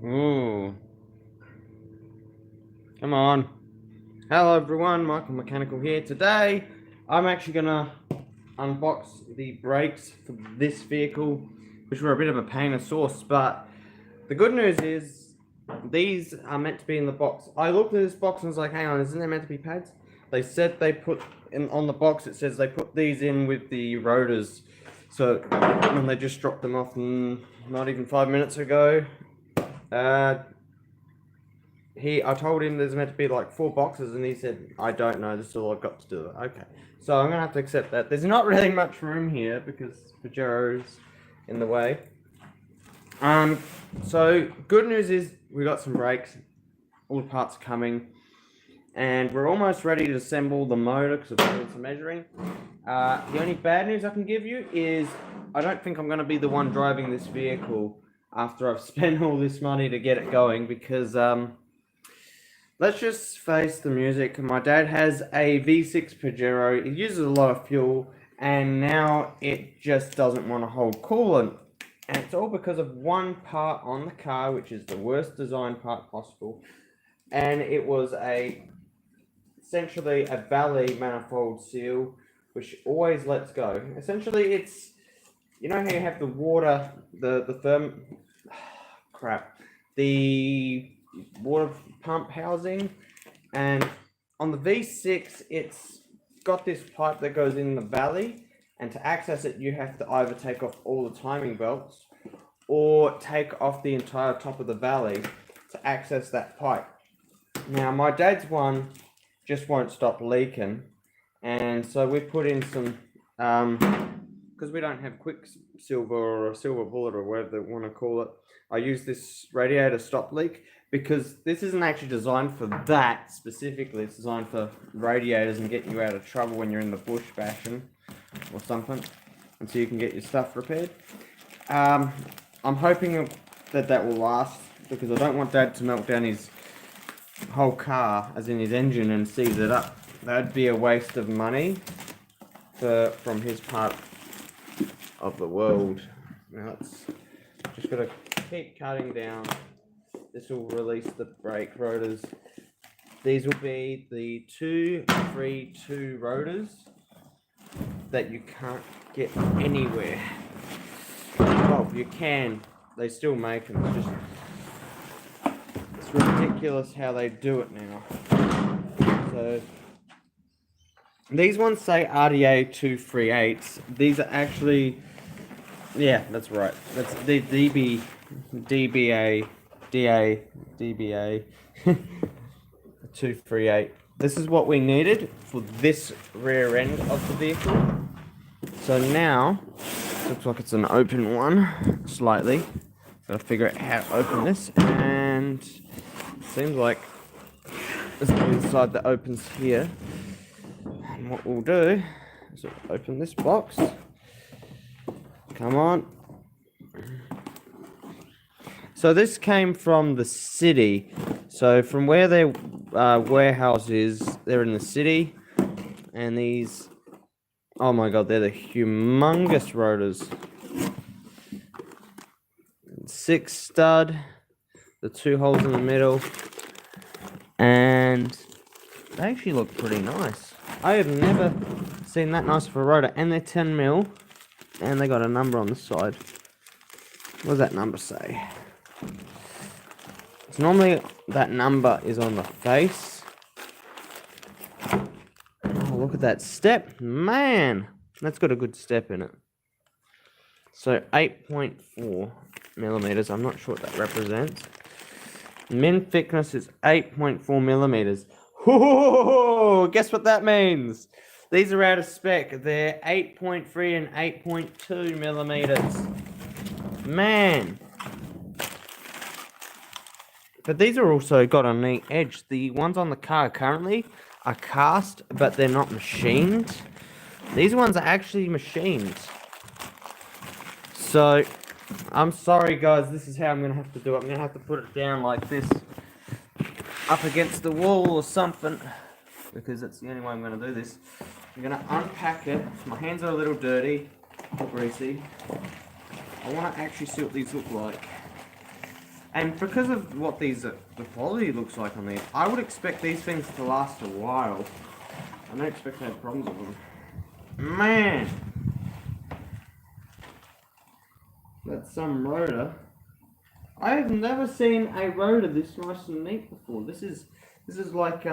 Ooh, come on. Hello everyone, Michael Mechanical here. Today, I'm actually gonna unbox the brakes for this vehicle, which were a bit of a pain in the sauce, but the good news is, these are meant to be in the box. I looked at this box and was like, hang on, isn't there meant to be pads? They said they put, on the box it says they put these in with the rotors. So, when they just dropped them off not even 5 minutes ago, I told him there's meant to be like 4 boxes, and he said, I don't know, this is all I've got to do. Okay, so I'm gonna have to accept that. There's not really much room here because Pajero's in the way. So good news is we got some brakes, all the parts are coming, and we're almost ready to assemble the motor because I've done some measuring. The only bad news I can give you is I don't think I'm going to be the one driving this vehicle after I've spent all this money to get it going, because let's just face the music. My dad has a V6 Pajero. It uses a lot of fuel, and now it just doesn't want to hold coolant. And it's all because of one part on the car, which is the worst design part possible. And it was essentially a bellow manifold seal, which always lets go. Essentially, it's, you know how you have the water, the water pump housing, and on the V6 it's got this pipe that goes in the valley, and to access it you have to either take off all the timing belts or take off the entire top of the valley to access that pipe. Now my dad's one just won't stop leaking, and so we put in some because we don't have Quicksilver or a silver bullet or whatever they want to call it. I use this radiator stop leak because this isn't actually designed for that specifically. It's designed for radiators and getting you out of trouble when you're in the bush bashing or something, and so you can get your stuff repaired. I'm hoping that will last, because I don't want Dad to melt down his whole car, as in his engine, and seize it up. That'd be a waste of money from his part of the world. Now it's just gotta keep cutting down. This will release the brake rotors. These will be the 232 rotors that you can't get anywhere. Well, you can. They still make them. It's ridiculous how they do it now. So these ones say RDA 238s. These are actually, yeah, that's right. That's the DBA 238. This is what we needed for this rear end of the vehicle. So now, looks like it's an open one, slightly. Gotta figure out how to open this, and it seems like there's no inside that opens here. And what we'll do is we'll open this box. Come on. So this came from the city. So from where their warehouse is, they're in the city. And these, oh my god, they're the humongous rotors. 6 stud, the 2 holes in the middle. And they actually look pretty nice. I have never seen that nice of a rotor. And they're 10 mil. And they got a number on the side. What does that number say? So normally that number is on the face. Oh, look at that step. Man, that's got a good step in it. So 8.4 millimeters. I'm not sure what that represents. Min thickness is 8.4 millimeters. Whoa, guess what that means? These are out of spec. They're 8.3 and 8.2 millimeters. Man. But these are also got a neat edge. The ones on the car currently are cast, but they're not machined. These ones are actually machined. So, I'm sorry guys, this is how I'm going to have to do it. I'm going to have to put it down like this, up against the wall or something, because that's the only way I'm going to do this. I'm going to unpack it. My hands are a little dirty, greasy. I want to actually see what these look like. And because of what these, the quality looks like on these, I would expect these things to last a while. I don't expect to have problems with them. Man! That's some rotor. I have never seen a rotor this nice and neat before. This is like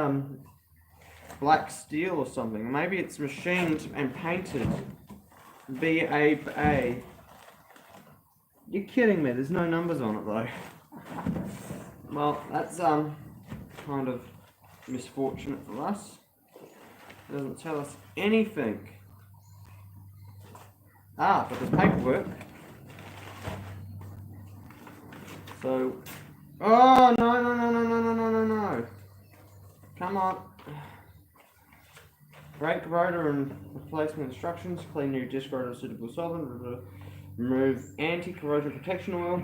black steel or something. Maybe it's machined and painted. BAA. You're kidding me, there's no numbers on it though. Well, that's kind of misfortunate for us. It doesn't tell us anything. Ah, but there's paperwork. So, oh no. Come on. Brake rotor and replacement instructions. Clean new disc rotor with suitable solvent. Remove anti-corrosion protection oil.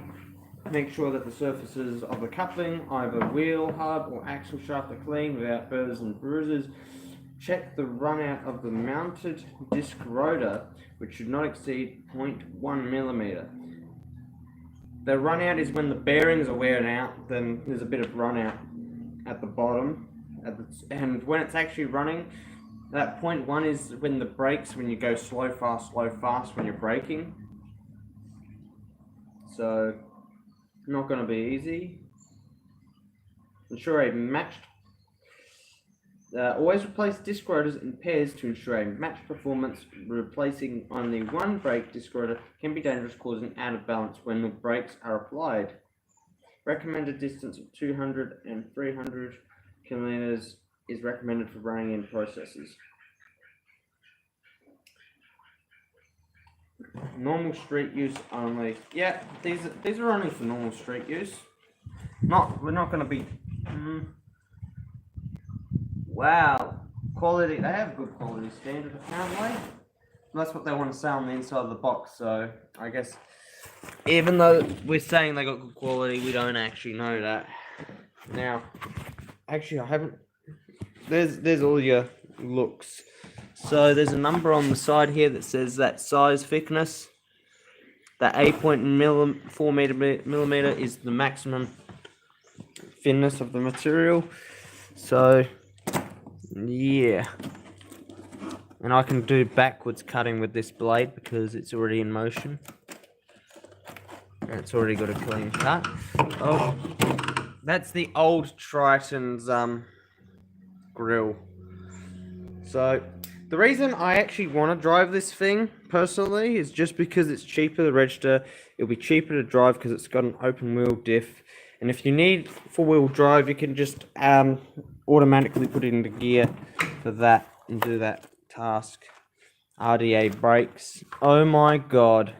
Make sure that the surfaces of the coupling, either wheel hub or axle shaft, are clean without burrs and bruises. Check the runout of the mounted disc rotor, which should not exceed 0.1 millimeter. The runout is when the bearings are wearing out, then there's a bit of runout at the bottom. And when it's actually running, that 0.1 is when the brakes, when you go slow, fast when you're braking. So, not going to be easy. Ensure a matched. Always replace disc rotors in pairs to ensure a matched performance. Replacing only one brake disc rotor can be dangerous, causing out of balance when the brakes are applied. Recommended distance of 200 and 300 kilometers is recommended for running in processes. Normal street use only. Yeah, these are only for normal street use. We're not going to be. Wow, quality. They have good quality standard apparently. That's what they want to say on the inside of the box. So I guess even though we're saying they got good quality, we don't actually know that. Now, actually, I haven't. There's all your looks. So there's a number on the side here that says that size thickness. That 8.4 millimeter is the maximum thinness of the material. So yeah, and I can do backwards cutting with this blade because it's already in motion. And it's already got a clean cut. Oh, that's the old Triton's grill. So the reason I actually want to drive this thing personally is just because it's cheaper to register. It'll be cheaper to drive because it's got an open wheel diff. And if you need four-wheel drive, you can just automatically put it into gear for that and do that task. RDA brakes. Oh my god.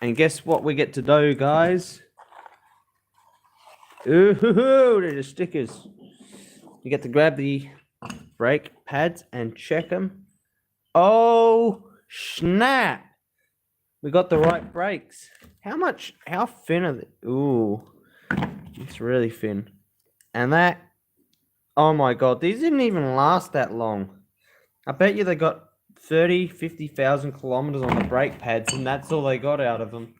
And guess what we get to do, guys? Ooh, there's the stickers. You get to grab the brake pads and check them. Oh, snap! We got the right brakes. How thin are they? Ooh, it's really thin. And that, oh my god, these didn't even last that long. I bet you they got 50,000 kilometers on the brake pads, and that's all they got out of them.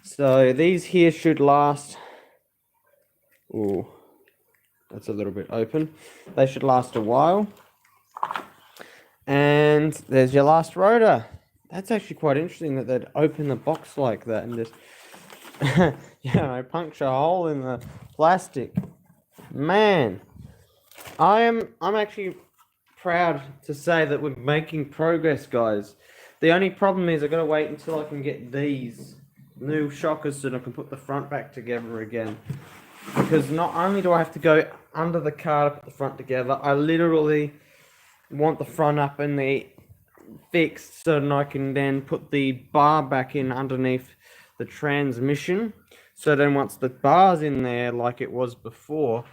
So these here should last. Ooh, that's a little bit open. They should last a while. And there's your last rotor. That's actually quite interesting that they'd open the box like that and just, puncture a hole in the plastic. Man, I'm actually proud to say that we're making progress, guys. The only problem is I've got to wait until I can get these new shockers so that I can put the front back together again. Because not only do I have to go under the car to put the front together, I literally want the front up and the fixed so that I can then put the bar back in underneath the transmission. So then once the bar's in there like it was before,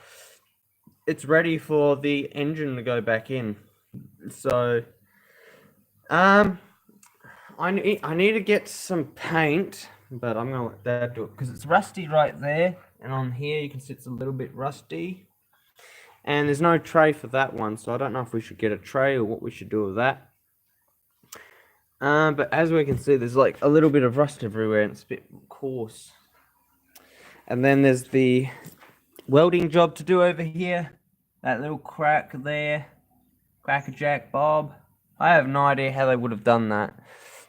it's ready for the engine to go back in. So I need to get some paint, but I'm gonna let Dad do it because it's rusty right there, and on here you can see it's a little bit rusty. And there's no tray for that one, so I don't know if we should get a tray or what we should do with that. But as we can see, there's like a little bit of rust everywhere and it's a bit coarse. And then there's the welding job to do over here. That little crack there. Crackerjack Bob. I have no idea how they would have done that.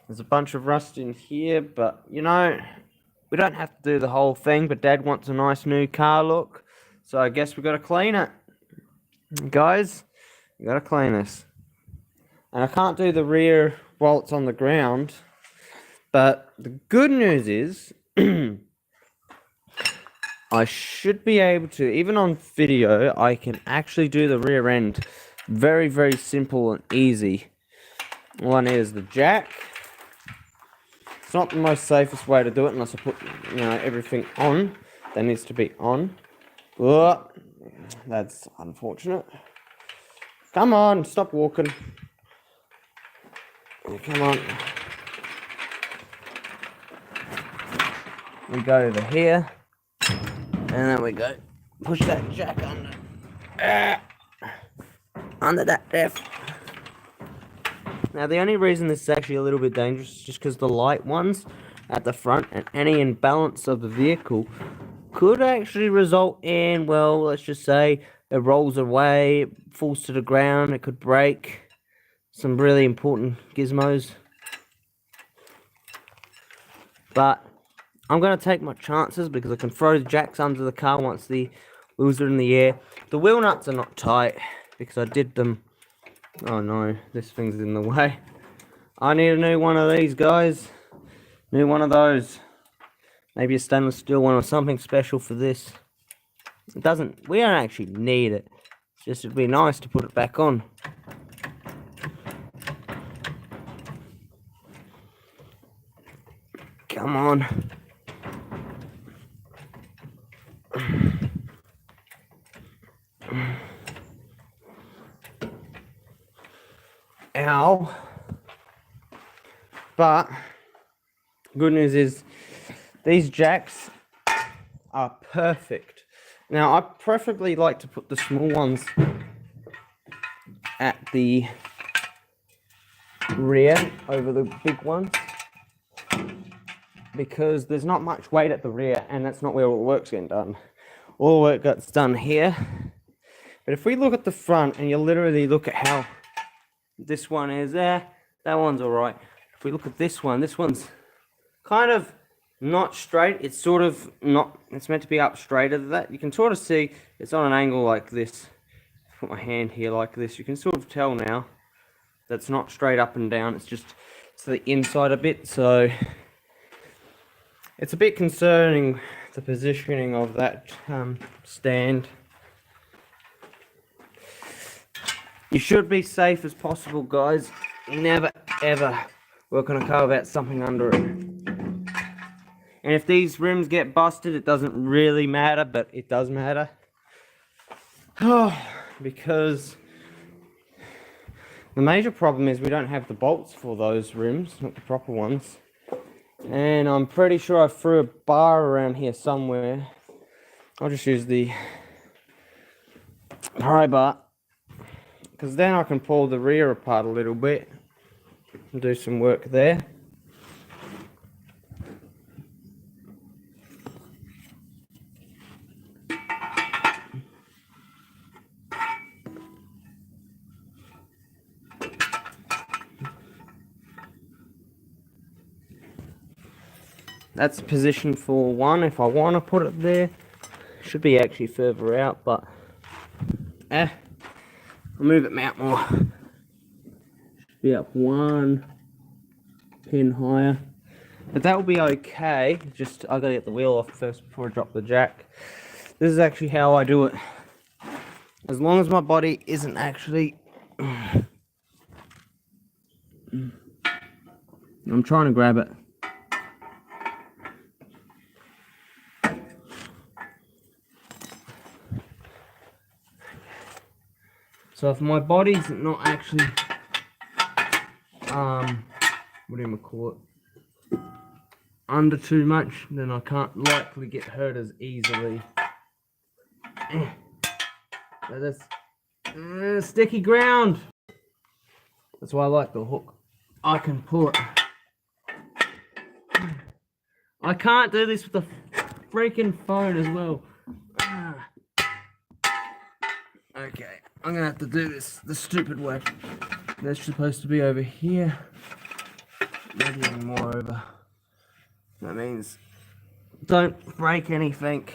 There's a bunch of rust in here, but you know, we don't have to do the whole thing, but Dad wants a nice new car look. So I guess we got to clean it. Guys, we got to clean this. And I can't do the rear while it's on the ground. But the good news is, I should be able to, even on video, I can actually do the rear end. Very, very simple and easy. One is the jack. It's not the most safest way to do it unless I put, you know, everything on that needs to be on. Oh, that's unfortunate. Come on, stop walking. Come on. We go over here. And then we go. Push that jack under. Under that depth. Now the only reason this is actually a little bit dangerous is just because the light ones at the front and any imbalance of the vehicle could actually result in, well, let's just say it rolls away, falls to the ground, it could break some really important gizmos. But I'm going to take my chances because I can throw the jacks under the car once the wheels are in the air. The wheel nuts are not tight because I did them. Oh no, this thing's in the way. I need a new one of these, guys. New one of those. Maybe a stainless steel one or something special for this. It doesn't, we don't actually need it. It's just it'd be nice to put it back on. Come on. Ow. But good news is these jacks are perfect. Now I preferably like to put the small ones at the rear over the big ones because there's not much weight at the rear and that's not where all the work's getting done. All the work gets done here. But if we look at the front and you literally look at how this one is there, that one's alright. If we look at this one's kind of not straight. It's sort of not, it's meant to be up straighter than that. You can sort of see it's on an angle like this. Put my hand here like this. You can sort of tell now that's not straight up and down. It's just to the inside a bit. So it's a bit concerning, the positioning of that stand. You should be safe as possible, guys. Never ever work on a car without something under it. And if these rims get busted, it doesn't really matter, but it does matter. Oh, because the major problem is we don't have the bolts for those rims, not the proper ones. And I'm pretty sure I threw a bar around here somewhere. I'll just use the pry bar, because then I can pull the rear apart a little bit and do some work there. That's position for one. If I want to put it there, should be actually further out, but I'll move it out more. Should be up one pin higher, but that will be okay. Just I gotta get the wheel off first before I drop the jack. This is actually how I do it. As long as my body isn't actually, I'm trying to grab it. So if my body's not actually, what do you call it, under too much, then I can't likely get hurt as easily. So that's sticky ground. That's why I like the hook. I can pull it. I can't do this with the freaking phone as well. Okay, I'm gonna have to do this the stupid way. They're supposed to be over here. Maybe even more over. That means don't break anything.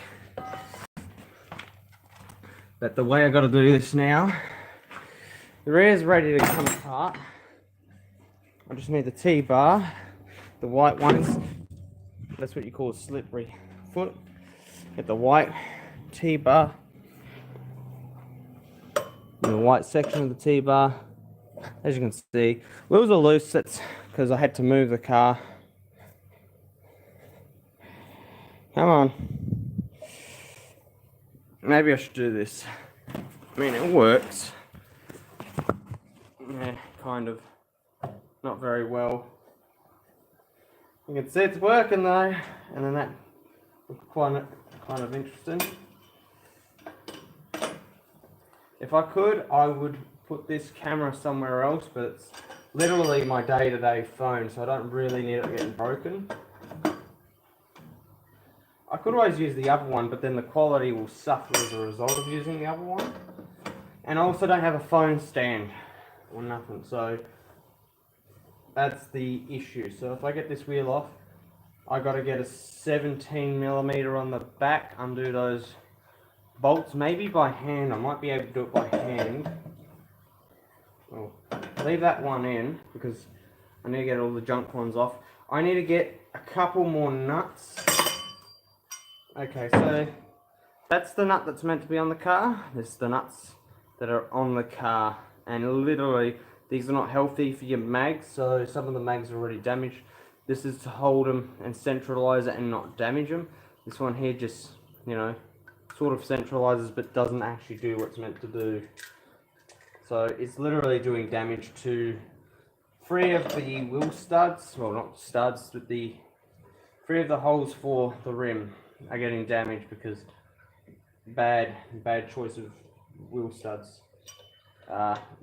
But the way I gotta do this now, the rear's ready to come apart. I just need the T-bar, the white ones. That's what you call a slippery foot. Get the white T-bar, and the white section of the T-bar. As you can see, wheels are loose. That's because I had to move the car. Come on. Maybe I should do this. I mean, it works. Yeah, kind of. Not very well. You can see it's working though, and then that looks kind of interesting. If I could, I would put this camera somewhere else, but it's literally my day-to-day phone, so I don't really need it getting broken. I could always use the other one, but then the quality will suffer as a result of using the other one. And I also don't have a phone stand or nothing, so that's the issue. So if I get this wheel off, I got to get a 17mm on the back, undo those bolts, maybe by hand. I might be able to do it by hand. Well, leave that one in because I need to get all the junk ones off. I need to get a couple more nuts. Okay, so that's the nut that's meant to be on the car. This is the nuts that are on the car, and literally these are not healthy for your mags, so some of the mags are already damaged. This is to hold them and centralize it and not damage them. This one here just, you know, sort of centralizes but doesn't actually do what it's meant to do. So it's literally doing damage to 3 of the wheel studs, well not studs, but the 3 of the holes for the rim are getting damaged because bad choice of wheel studs,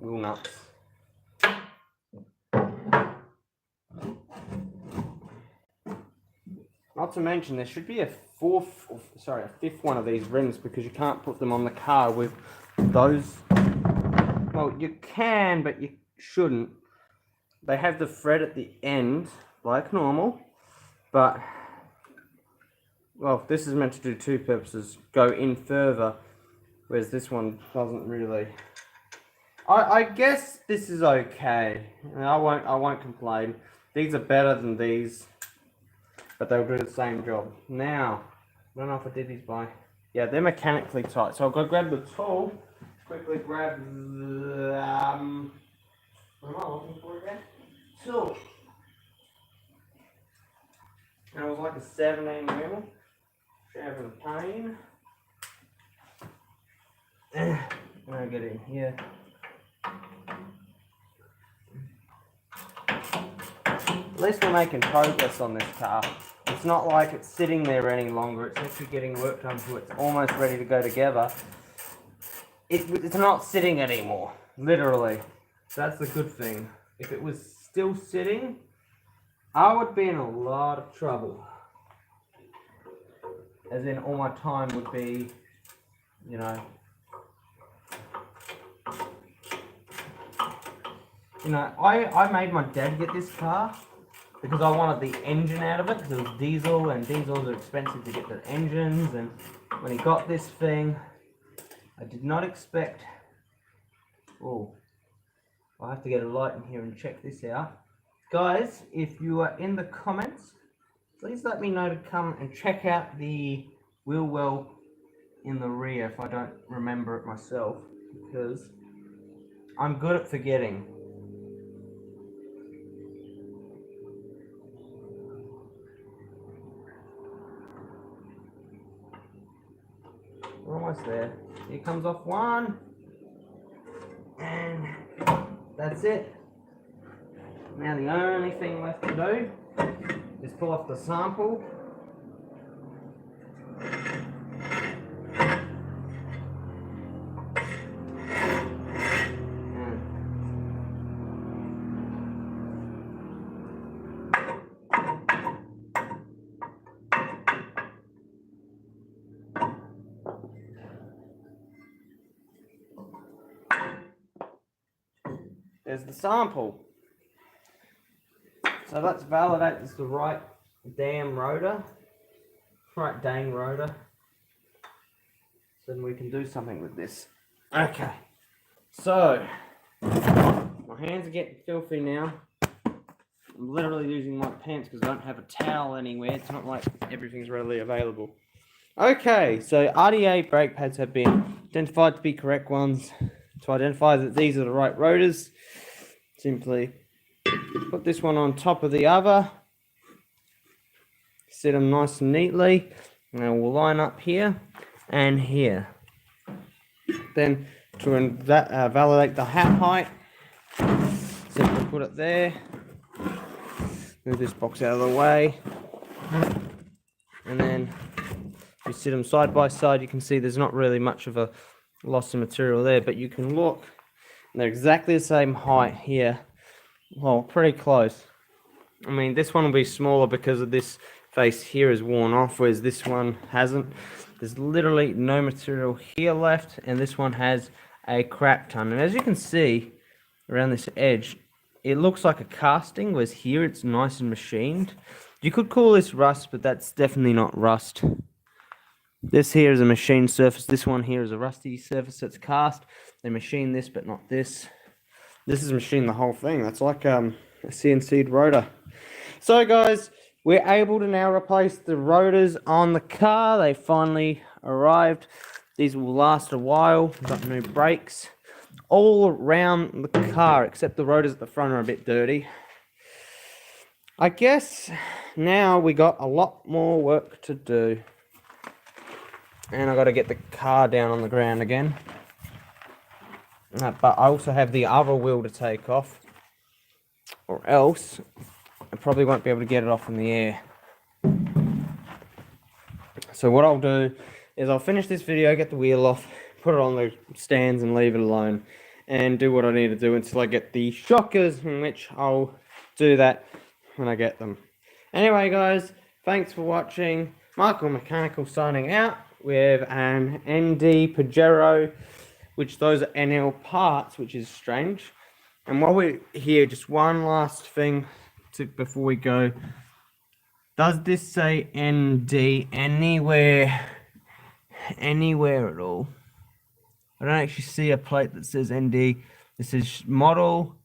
wheel nuts. Not to mention there should be a fifth one of these rims because you can't put them on the car with those. Well, you can, but you shouldn't. They have the thread at the end, like normal, but, well, this is meant to do 2 purposes. Go in further, whereas this one doesn't really. I guess this is okay. I won't complain. These are better than these, but they'll do the same job. Now, I don't know if I did these by. Yeah, they're mechanically tight. So I'll go grab the tool. Quickly grab the what am I looking for again? Tool. And it was like a 17mm. Having a pain. And I get in here. At least we're making progress on this car. It's not like it's sitting there any longer. It's actually getting work done to it. It's almost ready to go together. It's not sitting anymore, literally. So that's the good thing. If it was still sitting, I would be in a lot of trouble. As in, all my time would be, you know. I made my dad get this car because I wanted the engine out of it, because it was diesel, and diesels are expensive to get the engines, and when he got this thing, I did not expect. Oh, I'll have to get a light in here and check this out. Guys, if you are in the comments, please let me know to come and check out the wheel well in the rear if I don't remember it myself, because I'm good at forgetting. We're almost there. Here comes off one. And that's it. Now the only thing left to do is pull off the sample. there's the sample. So let's validate it's the right damn rotor. Right dang rotor. So then we can do something with this. Okay. So, my hands are getting filthy now. I'm literally using my pants because I don't have a towel anywhere. It's not like everything's readily available. Okay, so RDA brake pads have been identified to be correct ones. To identify that these are the right rotors, simply put this one on top of the other, set them nice and neatly, and we'll line up here and here. Then to validate the hat height, simply put it there, move this box out of the way, and then if you sit them side by side, you can see there's not really much of a loss of material there, but you can look, and they're exactly the same height here. Well, pretty close. I mean, this one will be smaller because of this face here is worn off, whereas this one hasn't. There's literally no material here left, and this one has a crap ton. And as you can see around this edge, it looks like a casting, whereas here it's nice and machined. You could call this rust, but that's definitely not rust. This here is a machined surface. This one here is a rusty surface that's cast. They machine this, but not this. This is machined the whole thing. That's like a CNC'd rotor. So guys, we're able to now replace the rotors on the car. They finally arrived. These will last a while. We've got new brakes all around the car, except the rotors at the front are a bit dirty. I guess now we got a lot more work to do. And I got to get the car down on the ground again. But I also have the other wheel to take off, or else I probably won't be able to get it off in the air. So what I'll do is I'll finish this video, get the wheel off, put it on the stands and leave it alone, and do what I need to do until I get the shockers, in which I'll do that when I get them. Anyway guys, thanks for watching. Michael Mechanical signing out with an ND Pajero, which those are NL parts, which is strange. And while we're here, just one last thing before we go. Does this say ND anywhere at all? I don't actually see a plate that says ND. This is model.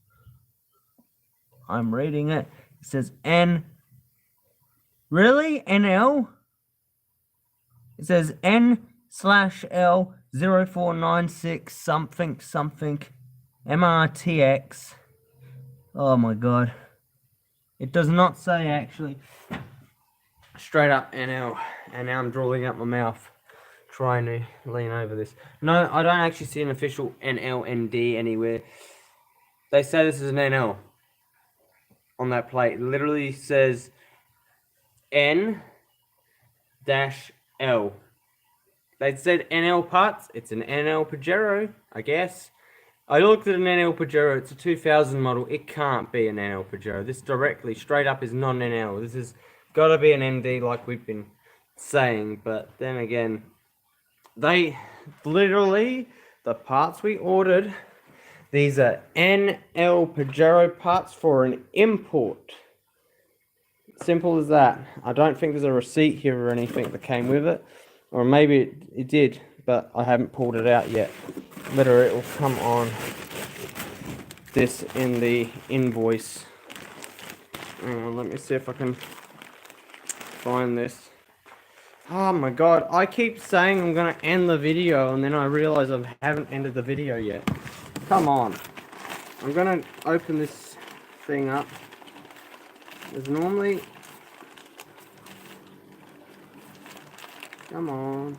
I'm reading it. It says N. Really? NL? It says N/L 0496 something MRTX. Oh my god. It does not say actually. Straight up NL. And now I'm drooling up my mouth trying to lean over this. No, I don't actually see an official NL/ND anywhere. They say this is an NL on that plate. It literally says N-L. They said NL parts. It's an NL Pajero, I guess. I looked at an NL Pajero. It's a 2000 model. It can't be an NL Pajero. This directly, straight up, is not an NL. This has got to be an ND like we've been saying. But then again, they literally, the parts we ordered, these are NL Pajero parts for an import. Simple as that. I don't think there's a receipt here or anything that came with it. Or maybe it did, but I haven't pulled it out yet. Later it will come on this in the invoice. Hang on, let me see if I can find this. Oh my god, I keep saying I'm going to end the video and then I realize I haven't ended the video yet. Come on. I'm going to open this thing up. There's normally... Come on.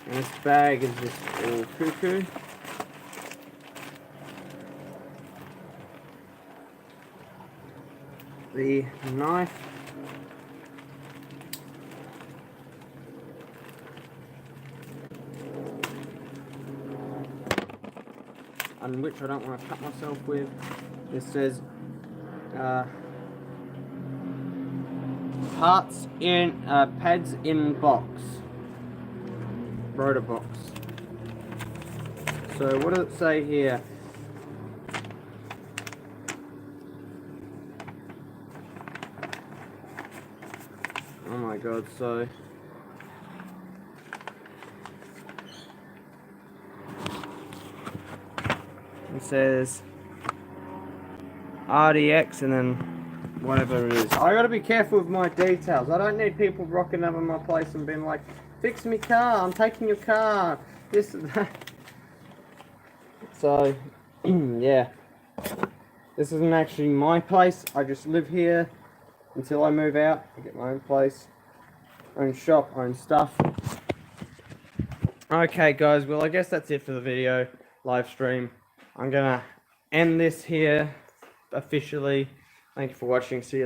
And this bag is just all cuckoo. The knife. And which I don't want to cut myself with. This says parts in pads in box. Rotor box. So what does it say here? Oh my god, so it says RDX and then whatever it is. I gotta be careful with my details. I don't need people rocking up in my place and being like, fix me car, I'm taking your car, this and that. So, yeah. This isn't actually my place. I just live here until I move out. I get my own place, own shop, own stuff. Okay guys, well I guess that's it for the video, live stream. I'm gonna end this here officially. Thank you for watching. See you.